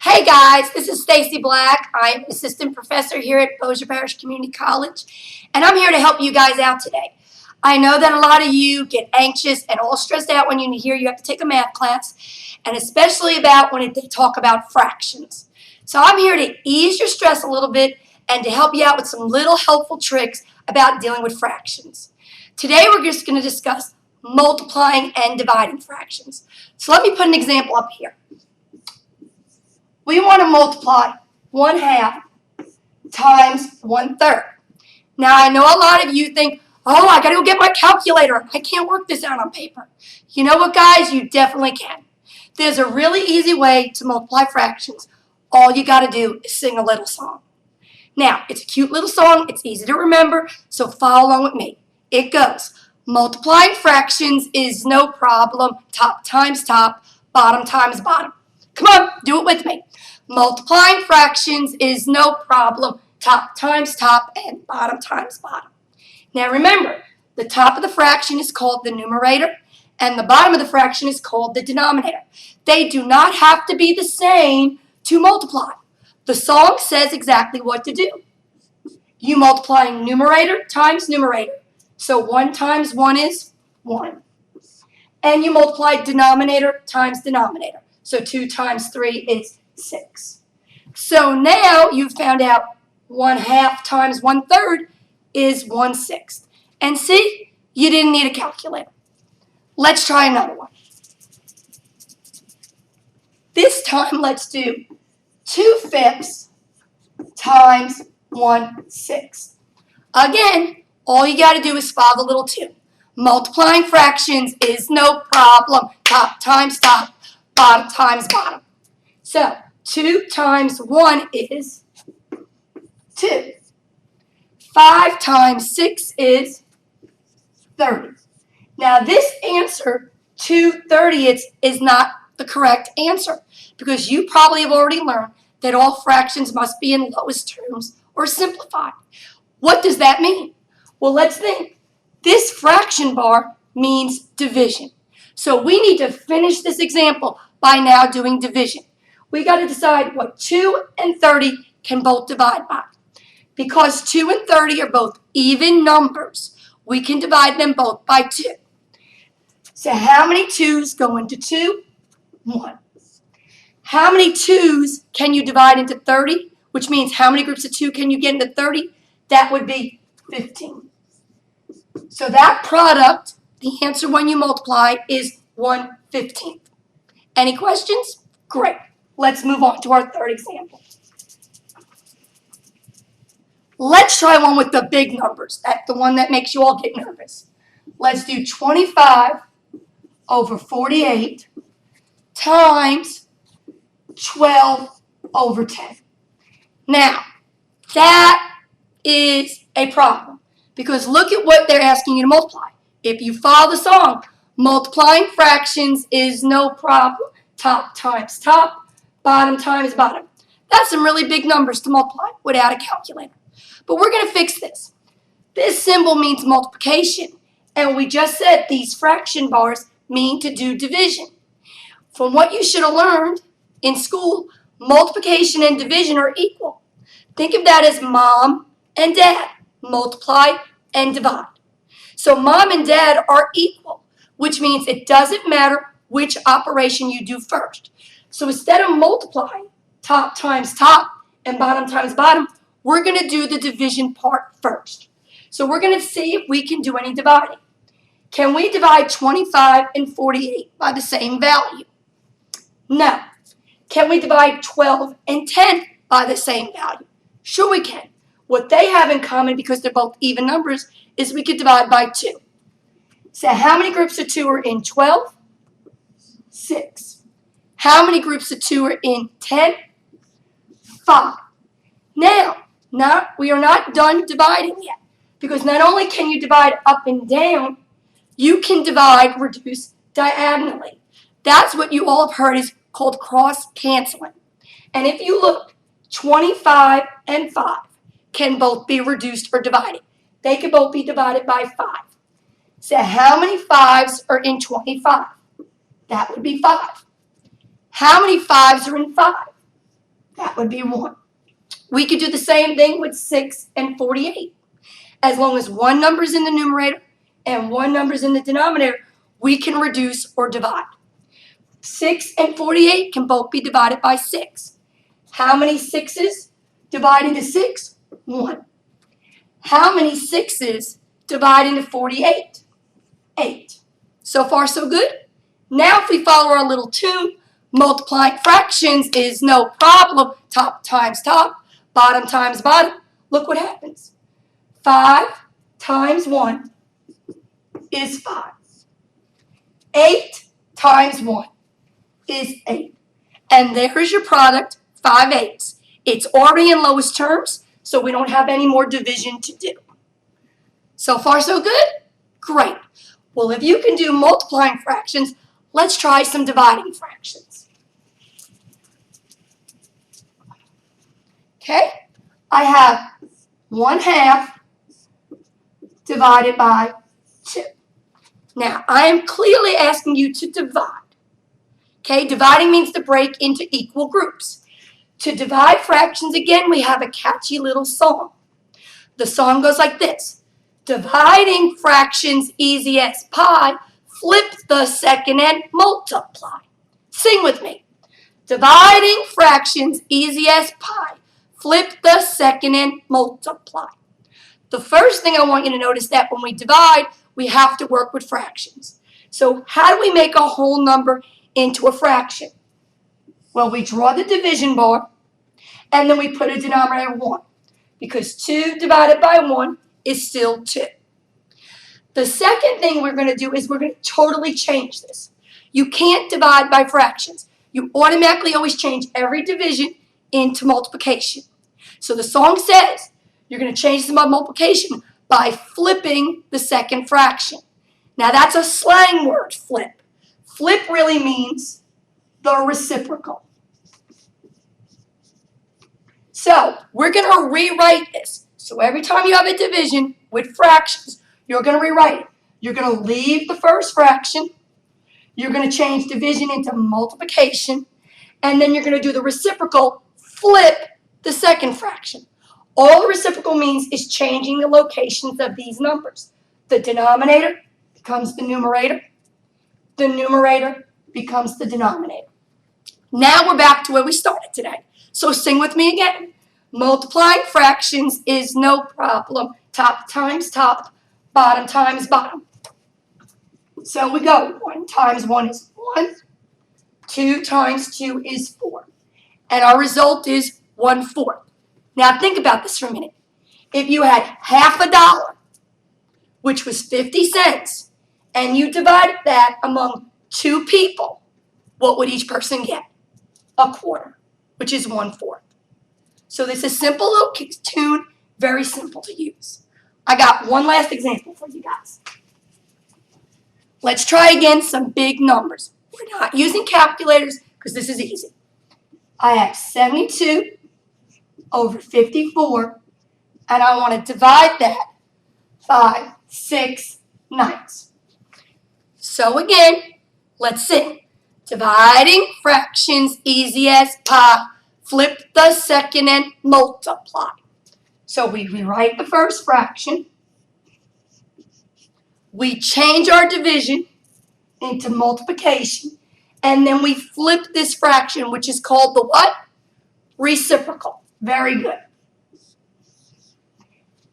Hey guys, this is Stacy Black. I'm assistant professor here at Bossier Parish Community College, and I'm here to help you guys out today. I know that a lot of you get anxious and all stressed out when you hear you have to take a math class, and especially about when they talk about fractions. So I'm here to ease your stress a little bit and to help you out with some little helpful tricks about dealing with fractions. Today we're just going to discuss multiplying and dividing fractions. So let me put an example up here. We want to multiply 1/2 times 1/3. Now, I know a lot of you think, oh, I got to go get my calculator. I can't work this out on paper. You know what, guys? You definitely can. There's a really easy way to multiply fractions. All you got to do is sing a little song. Now, it's a cute little song. It's easy to remember, so follow along with me. It goes, multiplying fractions is no problem. Top times top, bottom times bottom. Come on, do it with me. Multiplying fractions is no problem. Top times top and bottom times bottom. Now remember, the top of the fraction is called the numerator and the bottom of the fraction is called the denominator. They do not have to be the same to multiply. The song says exactly what to do. You multiply numerator times numerator. So 1 times 1 is 1. And you multiply denominator times denominator. So 2 times 3 is 6. So now you've found out 1/2 times 1/3 is 1/6. And see, you didn't need a calculator. Let's try another one. This time let's do 2/5 times 1/6. Again, all you got to do is follow the little tune. Multiplying fractions is no problem. Top times top, bottom times bottom. So 2 times 1 is 2. 5 times 6 is 30. Now this answer, 2/30ths, is not the correct answer because you probably have already learned that all fractions must be in lowest terms or simplified. What does that mean? Well, let's think. This fraction bar means division. So we need to finish this example by now doing division. We got to decide what 2 and 30 can both divide by. Because 2 and 30 are both even numbers, we can divide them both by 2. So how many 2's go into 2? 1. How many 2's can you divide into 30? Which means how many groups of 2 can you get into 30? That would be 15. So that product, the answer when you multiply, is 1/15. Any questions? Great. Let's move on to our third example. Let's try one with the big numbers. That's the one that makes you all get nervous. Let's do 25 over 48 times 12 over 10. Now, that is a problem because look at what they're asking you to multiply. If you follow the song, multiplying fractions is no problem. Top times top, bottom times bottom. That's some really big numbers to multiply without a calculator. But we're going to fix this. This symbol means multiplication, and we just said these fraction bars mean to do division. From what you should have learned in school, multiplication and division are equal. Think of that as mom and dad, multiply and divide. So mom and dad are equal, which means it doesn't matter which operation you do first. So instead of multiplying top times top and bottom times bottom, we're going to do the division part first. So we're going to see if we can do any dividing. Can we divide 25 and 48 by the same value? No. Can we divide 12 and 10 by the same value? Sure we can. What they have in common, because they're both even numbers, is we could divide by 2. So how many groups of 2 are in 12? 6. How many groups of 2 are in 10? 5. Now, we are not done dividing yet, because not only can you divide up and down, you can divide, reduce diagonally. That's what you all have heard is called cross-canceling. And if you look, 25 and 5 can both be reduced or divided. They can both be divided by 5. So how many 5's are in 25? That would be 5. How many 5's are in 5? That would be 1. We could do the same thing with 6 and 48. As long as one number is in the numerator and one number is in the denominator, we can reduce or divide. 6 and 48 can both be divided by 6. How many 6's divide into 6? 1. How many 6's divide into 48? 8. So far, so good? Now, if we follow our little tune, multiplying fractions is no problem. Top times top, bottom times bottom. Look what happens. 5 times 1 is 5. 8 times 1 is 8. And there's your product, 5/8. It's already in lowest terms, so we don't have any more division to do. So far, so good? Great. Well, if you can do multiplying fractions, let's try some dividing fractions. Okay? I have 1/2 divided by 2. Now, I am clearly asking you to divide. Okay, dividing means to break into equal groups. To divide fractions, again, we have a catchy little song. The song goes like this. Dividing fractions easy as pie, flip the second and multiply. Sing with me. Dividing fractions easy as pie, flip the second and multiply. The first thing I want you to notice that when we divide, we have to work with fractions. So how do we make a whole number into a fraction? Well, we draw the division bar, and then we put a denominator 1, because 2 divided by 1 is still 2. The second thing we're going to do is we're going to totally change this. You can't divide by fractions. You automatically always change every division into multiplication. So the song says you're going to change this by multiplication by flipping the second fraction. Now that's a slang word, flip. Flip really means the reciprocal. So we're going to rewrite this. So every time you have a division with fractions, you're going to rewrite it. You're going to leave the first fraction. You're going to change division into multiplication. And then you're going to do the reciprocal, flip the second fraction. All the reciprocal means is changing the locations of these numbers. The denominator becomes the numerator. The numerator becomes the denominator. Now we're back to where we started today. So sing with me again. Multiplying fractions is no problem. Top times top, bottom times bottom. So we go. 1 times 1 is 1. 2 times 2 is 4. And our result is 1/4. Now think about this for a minute. If you had $50, which was 50 cents, and you divided that among 2 people, what would each person get? 1/4, which is 1/4. So this is a simple little tune, very simple to use. I got one last example for you guys. Let's try again some big numbers. We're not using calculators because this is easy. I have 72 over 54, and I want to divide that by 6/9. So again, let's sing. Dividing fractions easy as pie, flip the second and multiply. So we rewrite the first fraction. We change our division into multiplication, and then we flip this fraction, which is called the what? Reciprocal. Very good.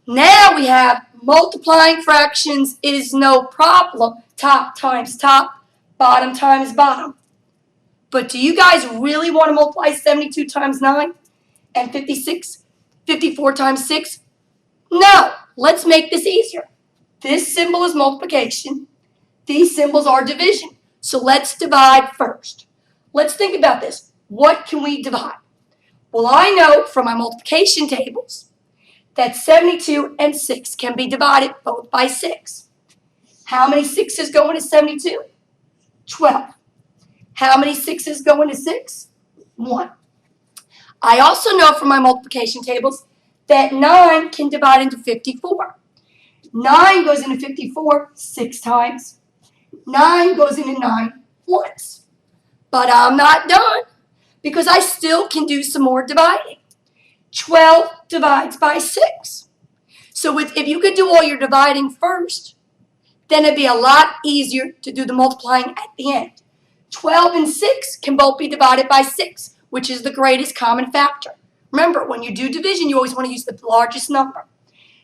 Now we have multiplying fractions is no problem. Top times top, bottom times bottom. But do you guys really want to multiply 72 times 9 and 54 times 6? No. Let's make this easier. This symbol is multiplication. These symbols are division. So let's divide first. Let's think about this. What can we divide? Well, I know from my multiplication tables that 72 and 6 can be divided both by 6. How many 6's go into 72? 12. How many 6's go into 6? 1. I also know from my multiplication tables that 9 can divide into 54. 9 goes into 54 6 times. 9 goes into 9 once. But I'm not done, because I still can do some more dividing. 12 divides by 6. So if you could do all your dividing first, then it'd be a lot easier to do the multiplying at the end. 12 and 6 can both be divided by 6, which is the greatest common factor. Remember, when you do division, you always want to use the largest number.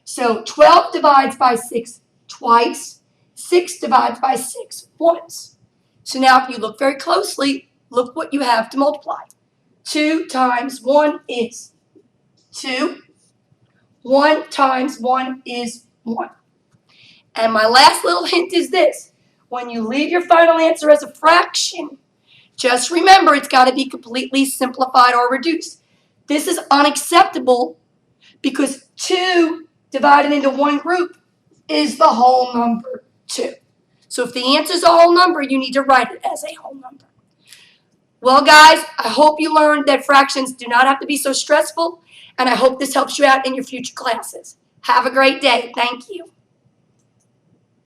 So 12 divides by 6 twice. 6 divides by 6 once. So now if you look very closely, look what you have to multiply. 2 times 1 is 2. 1 times 1 is 1. And my last little hint is this. When you leave your final answer as a fraction, just remember it's got to be completely simplified or reduced. This is unacceptable because 2 divided into one group is the whole number 2. So if the answer is a whole number, you need to write it as a whole number. Well, guys, I hope you learned that fractions do not have to be so stressful, and I hope this helps you out in your future classes. Have a great day. Thank you.